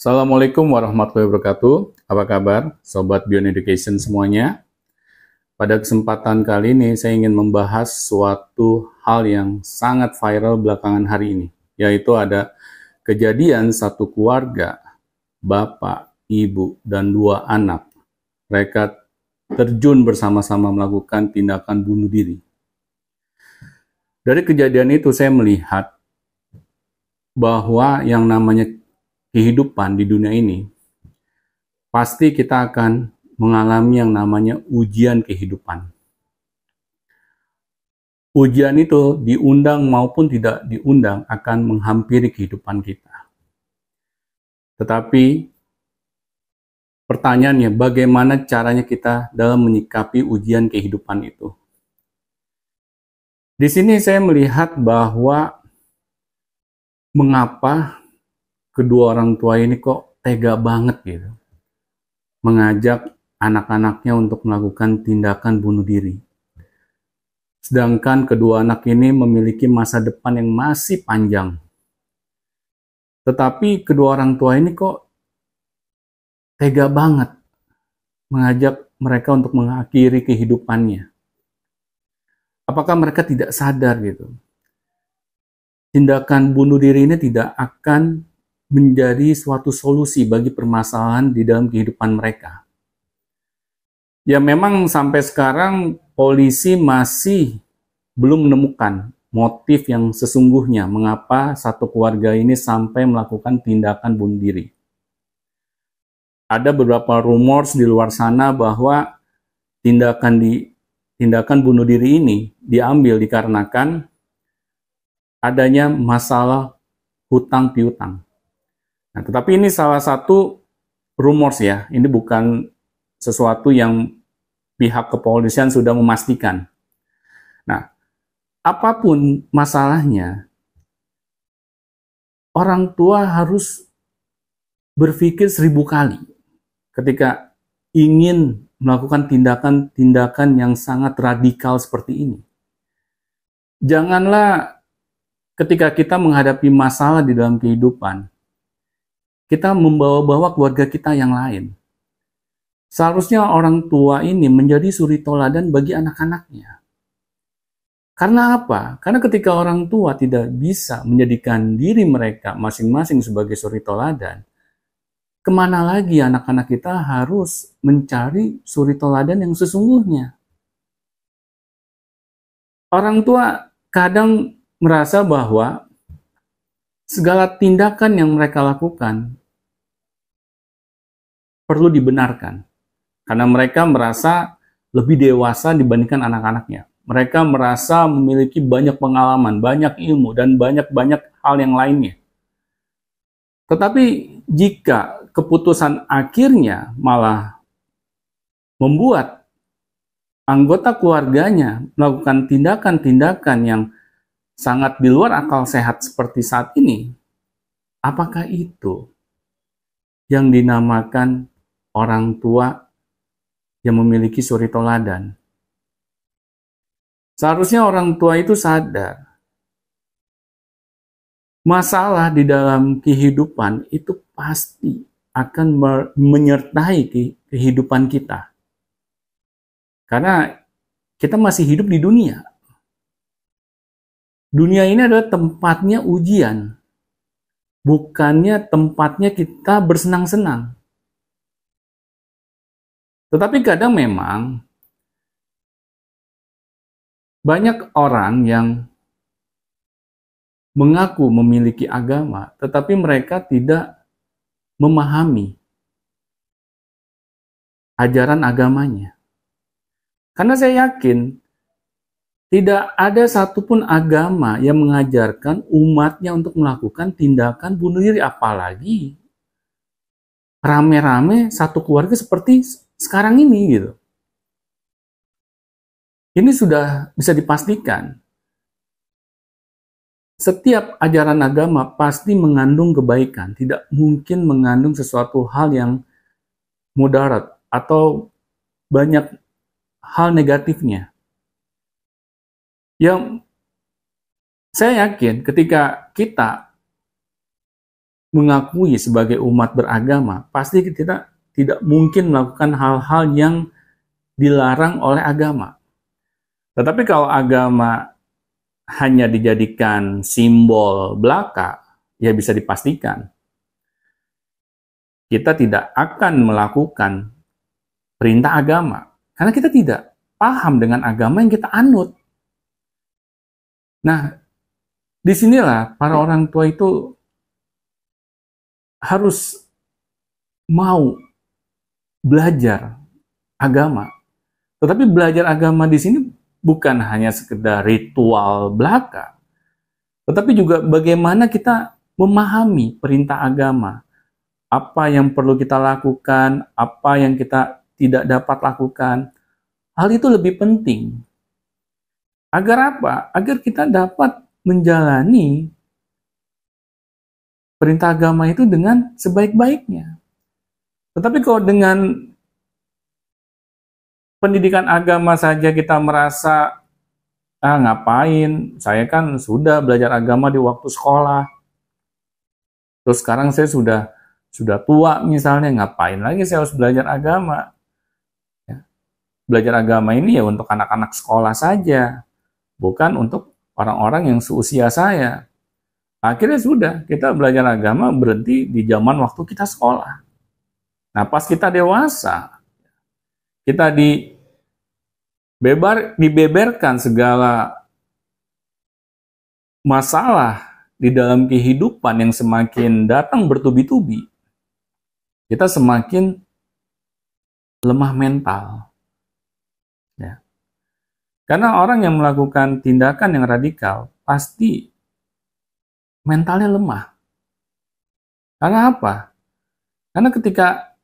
Assalamualaikum warahmatullahi wabarakatuh. Apa kabar, Sobat Beyond Education semuanya? Pada kesempatan kali ini, saya ingin membahas suatu hal yang sangat viral belakangan hari ini, yaitu ada kejadian satu keluarga, bapak, ibu, dan dua anak. Mereka terjun bersama-sama melakukan tindakan bunuh diri. Dari kejadian itu, saya melihat bahwa yang namanya kehidupan di dunia ini, pasti kita akan mengalami yang namanya ujian kehidupan. Ujian itu diundang maupun tidak diundang akan menghampiri kehidupan kita. Tetapi pertanyaannya, bagaimana caranya kita dalam menyikapi ujian kehidupan itu? Di sini saya melihat bahwa mengapa kedua orang tua ini kok tega banget gitu, mengajak anak-anaknya untuk melakukan tindakan bunuh diri. Sedangkan kedua anak ini memiliki masa depan yang masih panjang. Tetapi kedua orang tua ini kok tega banget mengajak mereka untuk mengakhiri kehidupannya. Apakah mereka tidak sadar gitu? Tindakan bunuh diri ini tidak akan menjadi suatu solusi bagi permasalahan di dalam kehidupan mereka. Ya memang sampai sekarang polisi masih belum menemukan motif yang sesungguhnya mengapa satu keluarga ini sampai melakukan tindakan bunuh diri. Ada beberapa rumors di luar sana bahwa tindakan bunuh diri ini diambil dikarenakan adanya masalah hutang piutang. Nah, tetapi ini salah satu rumors ya, ini bukan sesuatu yang pihak kepolisian sudah memastikan. Nah, apapun masalahnya, orang tua harus berpikir 1000 kali ketika ingin melakukan tindakan-tindakan yang sangat radikal seperti ini. Janganlah ketika kita menghadapi masalah di dalam kehidupan, kita membawa-bawa keluarga kita yang lain. Seharusnya orang tua ini menjadi suri toladan bagi anak-anaknya. Karena apa? Karena ketika orang tua tidak bisa menjadikan diri mereka masing-masing sebagai suri toladan, kemana lagi anak-anak kita harus mencari suri toladan yang sesungguhnya? Orang tua kadang merasa bahwa segala tindakan yang mereka lakukan perlu dibenarkan. Karena mereka merasa lebih dewasa dibandingkan anak-anaknya. Mereka merasa memiliki banyak pengalaman, banyak ilmu, dan banyak-banyak hal yang lainnya. Tetapi jika keputusan akhirnya malah membuat anggota keluarganya melakukan tindakan-tindakan yang sangat di luar akal sehat seperti saat ini, apakah itu yang dinamakan orang tua yang memiliki suri toladan? Seharusnya orang tua itu sadar masalah di dalam kehidupan itu pasti akan menyertai kehidupan kita. Karena kita masih hidup di dunia. Dunia ini adalah tempatnya ujian, bukannya tempatnya kita bersenang-senang. Tetapi kadang memang banyak orang yang mengaku memiliki agama, tetapi mereka tidak memahami ajaran agamanya. Karena saya yakin tidak ada satupun agama yang mengajarkan umatnya untuk melakukan tindakan bunuh diri, apalagi rame-rame satu keluarga seperti sekarang ini gitu. Ini sudah bisa dipastikan. Setiap ajaran agama pasti mengandung kebaikan, tidak mungkin mengandung sesuatu hal yang mudarat atau banyak hal negatifnya. Yang saya yakin ketika kita mengakui sebagai umat beragama, pasti kita tidak mungkin melakukan hal-hal yang dilarang oleh agama. Tetapi kalau agama hanya dijadikan simbol belaka, ya bisa dipastikan kita tidak akan melakukan perintah agama, karena kita tidak paham dengan agama yang kita anut. Nah, disinilah para orang tua itu harus mau belajar agama. Tetapi belajar agama di sini bukan hanya sekedar ritual belaka, tetapi juga bagaimana kita memahami perintah agama, apa yang perlu kita lakukan, apa yang kita tidak dapat lakukan. Hal itu lebih penting. Agar apa? Agar kita dapat menjalani perintah agama itu dengan sebaik-baiknya. Tetapi kalau dengan pendidikan agama saja kita merasa, ngapain, saya kan sudah belajar agama di waktu sekolah, terus sekarang saya sudah tua misalnya, ngapain lagi saya harus belajar agama? Ya. Belajar agama ini ya untuk anak-anak sekolah saja, bukan untuk orang-orang yang seusia saya. Akhirnya sudah, kita belajar agama berhenti di zaman waktu kita sekolah. Nah, pas kita dewasa, kita dibeberkan segala masalah di dalam kehidupan yang semakin datang bertubi-tubi, kita semakin lemah mental. Ya. Karena orang yang melakukan tindakan yang radikal pasti mentalnya lemah. Karena apa? Karena ketika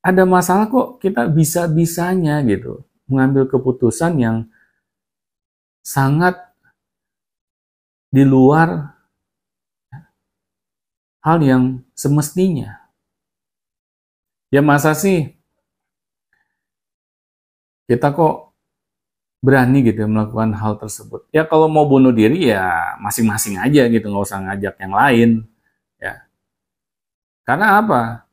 ada masalah kok kita bisa-bisanya gitu mengambil keputusan yang sangat di luar hal yang semestinya. Ya masa sih kita kok berani gitu melakukan hal tersebut. Ya kalau mau bunuh diri ya masing-masing aja gitu, nggak usah ngajak yang lain. Ya. Karena apa?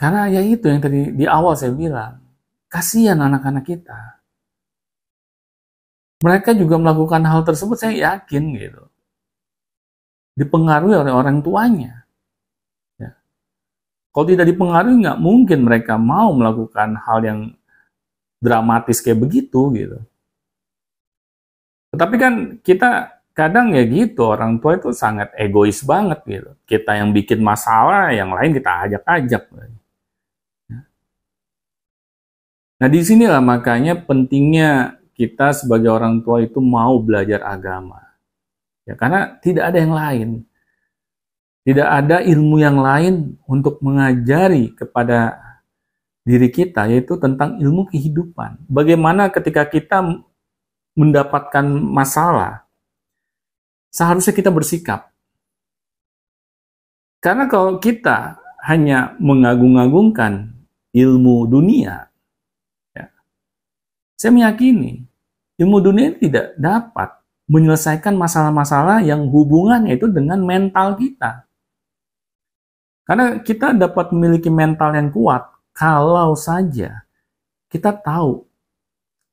Karena ya itu yang tadi di awal saya bilang, kasihan anak-anak kita. Mereka juga melakukan hal tersebut, saya yakin gitu. Dipengaruhi oleh orang tuanya. Ya. Kalau tidak dipengaruhi, nggak mungkin mereka mau melakukan hal yang dramatis kayak begitu gitu. Tetapi kan kita kadang ya gitu, orang tua itu sangat egois banget gitu. Kita yang bikin masalah, yang lain kita ajak-ajak. Nah, disinilah makanya pentingnya kita sebagai orang tua itu mau belajar agama. Ya, karena tidak ada yang lain. Tidak ada ilmu yang lain untuk mengajari kepada diri kita, yaitu tentang ilmu kehidupan. Bagaimana ketika kita mendapatkan masalah, seharusnya kita bersikap. Karena kalau kita hanya mengagung-agungkan ilmu dunia, saya meyakini ilmu dunia tidak dapat menyelesaikan masalah-masalah yang hubungannya itu dengan mental kita. Karena kita dapat memiliki mental yang kuat kalau saja kita tahu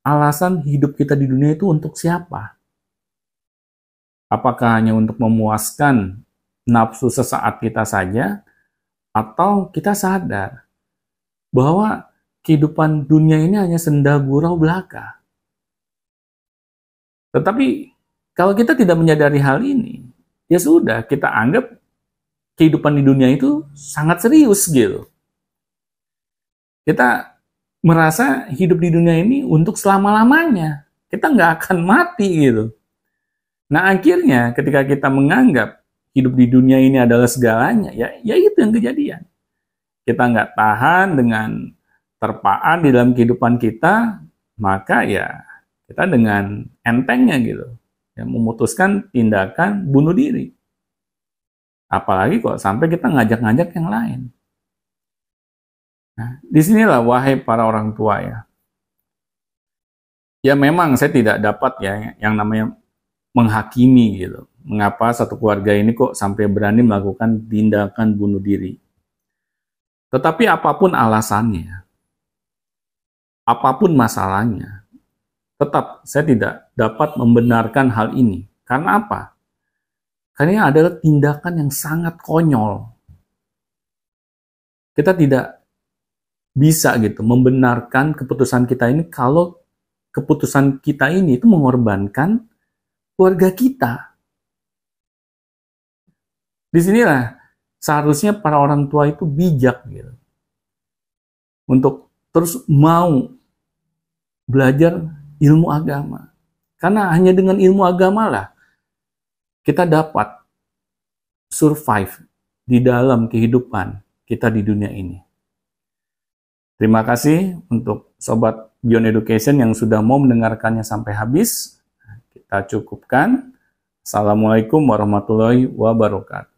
alasan hidup kita di dunia itu untuk siapa. Apakah hanya untuk memuaskan nafsu sesaat kita saja, atau kita sadar bahwa kehidupan dunia ini hanya senda gurau belaka. Tetapi kalau kita tidak menyadari hal ini, ya sudah, kita anggap kehidupan di dunia itu sangat serius gitu. Kita merasa hidup di dunia ini untuk selama-lamanya. Kita nggak akan mati gitu. Nah akhirnya ketika kita menganggap hidup di dunia ini adalah segalanya, ya itu yang kejadian. Kita nggak tahan dengan terpaan di dalam kehidupan kita, maka ya kita dengan entengnya gitu, ya, memutuskan tindakan bunuh diri. Apalagi kok sampai kita ngajak-ngajak yang lain. Nah, disinilah wahai para orang tua ya. Ya memang saya tidak dapat ya yang namanya menghakimi gitu. Mengapa satu keluarga ini kok sampai berani melakukan tindakan bunuh diri. Tetapi apapun alasannya, apapun masalahnya, tetap saya tidak dapat membenarkan hal ini. Karena apa? Karena ini adalah tindakan yang sangat konyol. Kita tidak bisa gitu membenarkan keputusan kita ini kalau keputusan kita ini itu mengorbankan keluarga kita. Disinilah seharusnya para orang tua itu bijak gitu, untuk terus mau belajar ilmu agama. Karena hanya dengan ilmu agama lah kita dapat survive di dalam kehidupan kita di dunia ini. Terima kasih untuk Sobat Beyond Education yang sudah mau mendengarkannya sampai habis. Kita cukupkan. Assalamualaikum warahmatullahi wabarakatuh.